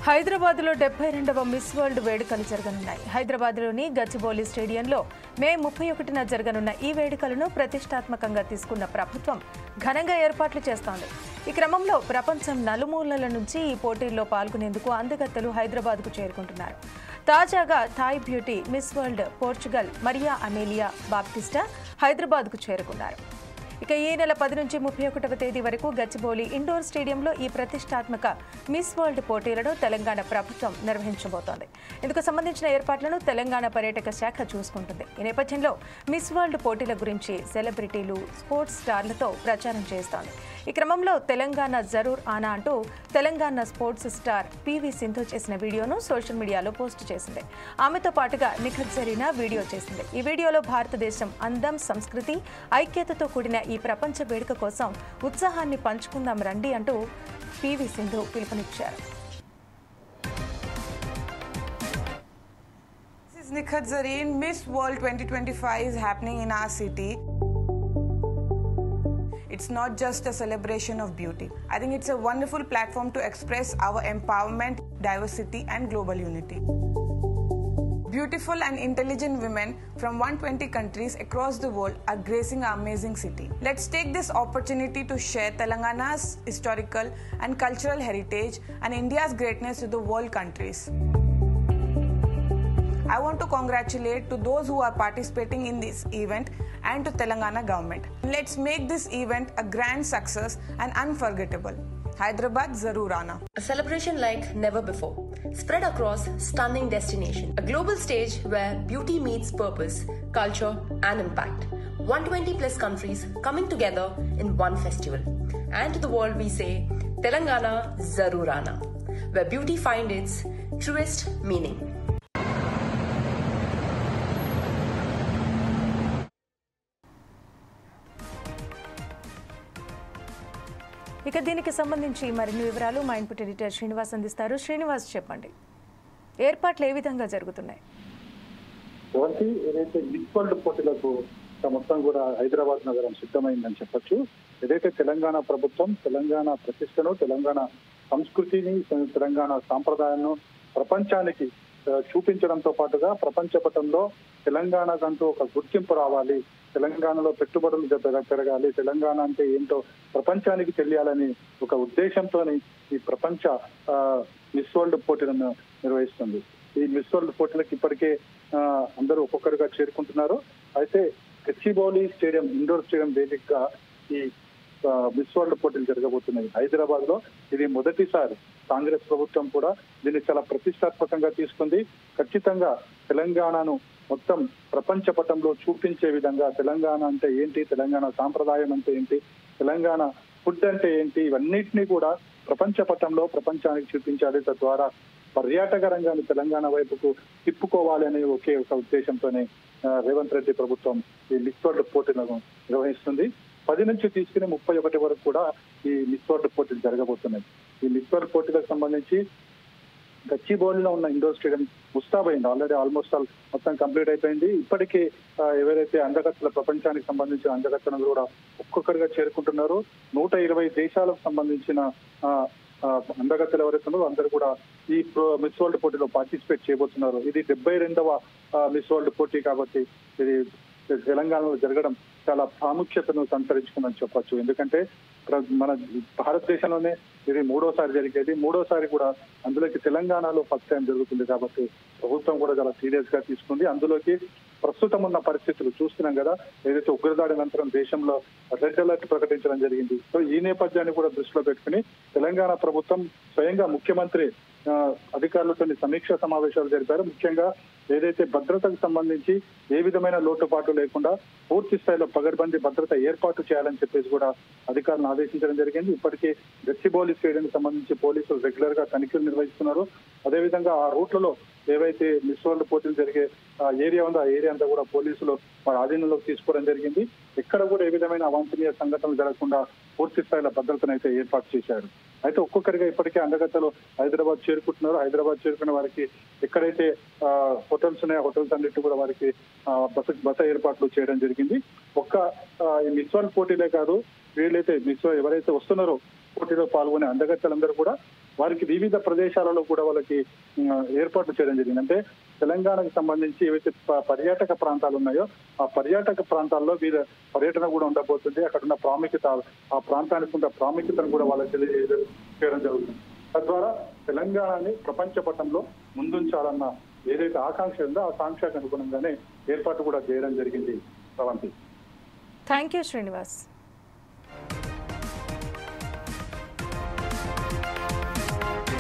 హైదరాబాద్లో 72వ miss world వేడుకలు జరగనున్నాయి. హైదరాబాద్లోని గచ్చిబౌలి స్టేడియంలో మే 31న జరగనున్న ఈ వేడుకలను ప్రతిష్టాత్మకంగా తీసుకున్న ప్రభుత్వం ఘనంగా ఏర్పాట్లు చేస్తోంది. ఈ క్రమంలో ప్రపంచం నలుమూలల నుంచి ఈ పోటీల్లో పాల్గొనేందుకు అందగత్తెలు హైదరాబాద్కు చేరుకుంటున్నారు. తాజాగా Thai beauty Miss World Portugal Maria Amelia Baptista హైదరాబాద్కు చేరుకున్నారు. ఇక ఈ నెల 10 నుంచి 31వ తేదీ వరకు గచ్చిబౌలి ఇండోర్ స్టేడియంలో ఈ ప్రతిష్టాత్మక మిస్ వరల్డ్ పోటీలను తెలంగాణ ప్రభుత్వం నిర్వహించబోతోంది. ఇందుకు సంబంధించిన ఏర్పాట్లను తెలంగాణ పర్యాటక శాఖ చూసుకుంటుంది. ఈ నేపథ్యంలో మిస్ వరల్డ్ పోటీల గురించి సెలబ్రిటీలు, స్పోర్ట్స్ స్టార్లతో ప్రచారం చేస్తోంది. ఈ క్రమంలో తెలంగాణ జరూర్ ఆనా అంటూ Telangana sports star PV Sindhu చేసిన వీడియోను సోషల్ మీడియాలో పోస్ట్ చేసింది. ఆమెతో పాటుగా నిఖత్ జరీనా వీడియో చేసింది. ఈ వీడియోలో భారతదేశం అందం, సంస్కృతి, ఐక్యతతో కూడిన ఈ ప్రపంచ వేడుక కోసం ఉత్సాహాన్ని పంచుకుందాం రండి అంటూ పివి సింధు పిలుపునిచ్చారు. This is Nikhat Zareen. Miss World 2025 is happening in our city. It's not just a celebration of beauty. I think it's a wonderful platform to express our empowerment, diversity, and global unity. Beautiful and intelligent women from 120 countries across the world are gracing our amazing city. Let's take this opportunity to share Telangana's historical and cultural heritage and India's greatness to the world countries. I want to congratulate to those who are participating in this event and to Telangana government. Let's make this event a grand success and unforgettable. Hyderabad Zarur Aana. A celebration like never before, spread across stunning destination. A global stage where beauty meets purpose, culture and impact. 120 plus countries coming together in one festival. And to the world we say, Telangana Zarur Aana, where beauty finds its truest meaning. ఇక దీనికి సంబంధించి మరిన్ని వివరాలు మా input editor Srinivas అందిస్తారు. శ్రీనివాస్, చెప్పండి, ఏర్పాట్లు ఏ విధంగా జరుగుతున్నాయి? ఏదైతే మిస్ వరల్డ్ పోటీలకు మొత్తం కూడా హైదరాబాద్ నగరం సిద్ధమైందని చెప్పొచ్చు. ఏదైతే తెలంగాణ ప్రభుత్వం తెలంగాణ ప్రతిష్టను, తెలంగాణ సంస్కృతిని, తెలంగాణ సాంప్రదాయాలను ప్రపంచానికి చూపించడంతో పాటుగా ప్రపంచ పటంలో తెలంగాణకంటూ ఒక గుర్తింపు రావాలి, తెలంగాణలో పెట్టుబడులు పెరగాలి, తెలంగాణ అంటే ఏంటో ప్రపంచానికి తెలియాలని ఒక ఉద్దేశంతో ఈ ప్రపంచ మిస్ వరల్డ్ పోటీలను నిర్వహిస్తుంది. ఈ మిస్ వరల్డ్ పోటీలకు ఇప్పటికే అందరూ ఒక్కొక్కరుగా చేరుకుంటున్నారు. అయితే గచ్చిబౌలి స్టేడియం, ఇండోర్ స్టేడియం వేదికగా ఈ మిస్ వరల్డ్ పోటీలు జరగబోతున్నాయి హైదరాబాద్ లో. ఇది మొదటిసారి కాంగ్రెస్ ప్రభుత్వం కూడా దీన్ని చాలా ప్రతిష్టాత్మకంగా తీసుకుంది. ఖచ్చితంగా తెలంగాణను మొత్తం ప్రపంచ పటంలో చూపించే విధంగా తెలంగాణ అంటే ఏంటి, తెలంగాణ సాంప్రదాయం అంటే ఏంటి, తెలంగాణ ఫుడ్ అంటే ఏంటి, ఇవన్నిటినీ కూడా ప్రపంచ పటంలో ప్రపంచానికి చూపించాలి. తద్వారా పర్యాటక రంగాన్ని తెలంగాణ వైపుకు తిప్పుకోవాలి అనే ఒకే ఒక ఉద్దేశంతోనే రేవంత్ రెడ్డి ప్రభుత్వం ఈ మిస్ వరల్డ్ పోటీలను నిర్వహిస్తుంది. 10 నుంచి తీసుకుని 31 వరకు కూడా ఈ మిస్ వరల్డ్ పోటీలు జరగబోతున్నాయి. ఈ మిస్ వరల్డ్ పోటీలకు సంబంధించి గచ్చిబౌలిలో ఉన్న ఇండోర్ స్టేడియం ముస్తాబైంది. ఆల్రెడీ ఆల్మోస్ట్ ఆల్ మొత్తం కంప్లీట్ అయిపోయింది. ఇప్పటికీ ఎవరైతే అందగత్తెల ప్రపంచానికి సంబంధించిన అందగత్తెలను కూడా ఒక్కొక్కరిగా చేరుకుంటున్నారు. 120 దేశాలకు సంబంధించిన అందగత్తెలు ఎవరైతే ఉన్నారో అందరూ కూడా ఈ మిస్ వరల్డ్ పోటీలో పార్టిసిపేట్ చేయబోతున్నారు. ఇది 72వ మిస్ వరల్డ్ పోటీ కాబట్టి ఇది తెలంగాణలో జరగడం చాలా ప్రాముఖ్యతను సంతరించుకుందని చెప్పొచ్చు. ఎందుకంటే మన భారతదేశంలోనే ఇది 3వసారి జరిగేది, 3వసారి కూడా అందులోకి తెలంగాణలో ఫస్ట్ టైం జరుగుతుంది కాబట్టి ప్రభుత్వం కూడా చాలా సీరియస్ గా తీసుకుంది. అందులోకి ప్రస్తుతం ఉన్న పరిస్థితులు చూస్తున్నాం కదా, ఏదైతే ఉగ్రదాడి అనంతరం దేశంలో రెడ్ అలర్ట్ ప్రకటించడం జరిగింది. సో ఈ నేపథ్యాన్ని కూడా దృష్టిలో పెట్టుకుని తెలంగాణ ప్రభుత్వం స్వయంగా ముఖ్యమంత్రి అధికారులతో సమీక్షా సమావేశాలు జరిపారు. ముఖ్యంగా ఏదైతే భద్రతకు సంబంధించి ఏ విధమైన లోటుపాటు లేకుండా పూర్తి స్థాయిలో పగడ్బందీ భద్రత ఏర్పాటు చేయాలని చెప్పేసి కూడా అధికారులను ఆదేశించడం జరిగింది. ఇప్పటికే గచ్చిబౌలి స్టేడియం సంబంధించి పోలీసులు రెగ్యులర్ గా తనిఖీలు నిర్వహిస్తున్నారు. అదేవిధంగా ఆ రూట్లలో ఏవైతే మిస్ వరల్డ్ పోటీలు జరిగే ఏరియా ఉందో ఆ ఏరియా అంతా కూడా పోలీసులు వారి ఆధీనంలోకి తీసుకోవడం జరిగింది. ఎక్కడ కూడా ఏ విధమైన అవాంఛనీయ సంఘటనలు జరగకుండా పూర్తి స్థాయిలో భద్రతను అయితే ఏర్పాటు చేశారు. అయితే ఒక్కొక్కరిగా ఇప్పటికే అందగత్తెలు హైదరాబాద్ చేరుకుంటున్నారు. హైదరాబాద్ చేరుకున్న వారికి ఎక్కడైతే హోటల్స్ ఉన్నాయో హోటల్స్ అన్నిటి కూడా వారికి బస ఏర్పాట్లు చేయడం జరిగింది. ఒక్క ఈ మిస్ వరల్డ్ పోటీలే కాదు, వీళ్ళైతే ఎవరైతే వస్తున్నారో పోటీలో పాల్గొనే అందగత్తెలందరూ కూడా వారికి వివిధ ప్రదేశాలలో కూడా వాళ్ళకి ఏర్పాట్లు చేయడం జరిగింది. అంటే తెలంగాణకు సంబంధించి ఏవైతే పర్యాటక ప్రాంతాలు ఉన్నాయో ఆ పర్యాటక ప్రాంతాల్లో వీళ్ళ పర్యటన కూడా ఉండబోతుంది. అక్కడ ఉన్న ప్రాముఖ్యత, ఆ ప్రాంతానికి ఉన్న ప్రాముఖ్యతను కూడా వాళ్ళకి తెలియజేయడం జరుగుతుంది. తద్వారా తెలంగాణని ప్రపంచ పటంలో ముందుంచాలన్న ఏదైతే ఆకాంక్ష ఉందో ఆ ఆకాంక్షకు అనుగుణంగానే ఏర్పాటు కూడా చేయడం జరిగింది. Thank you Srinivas.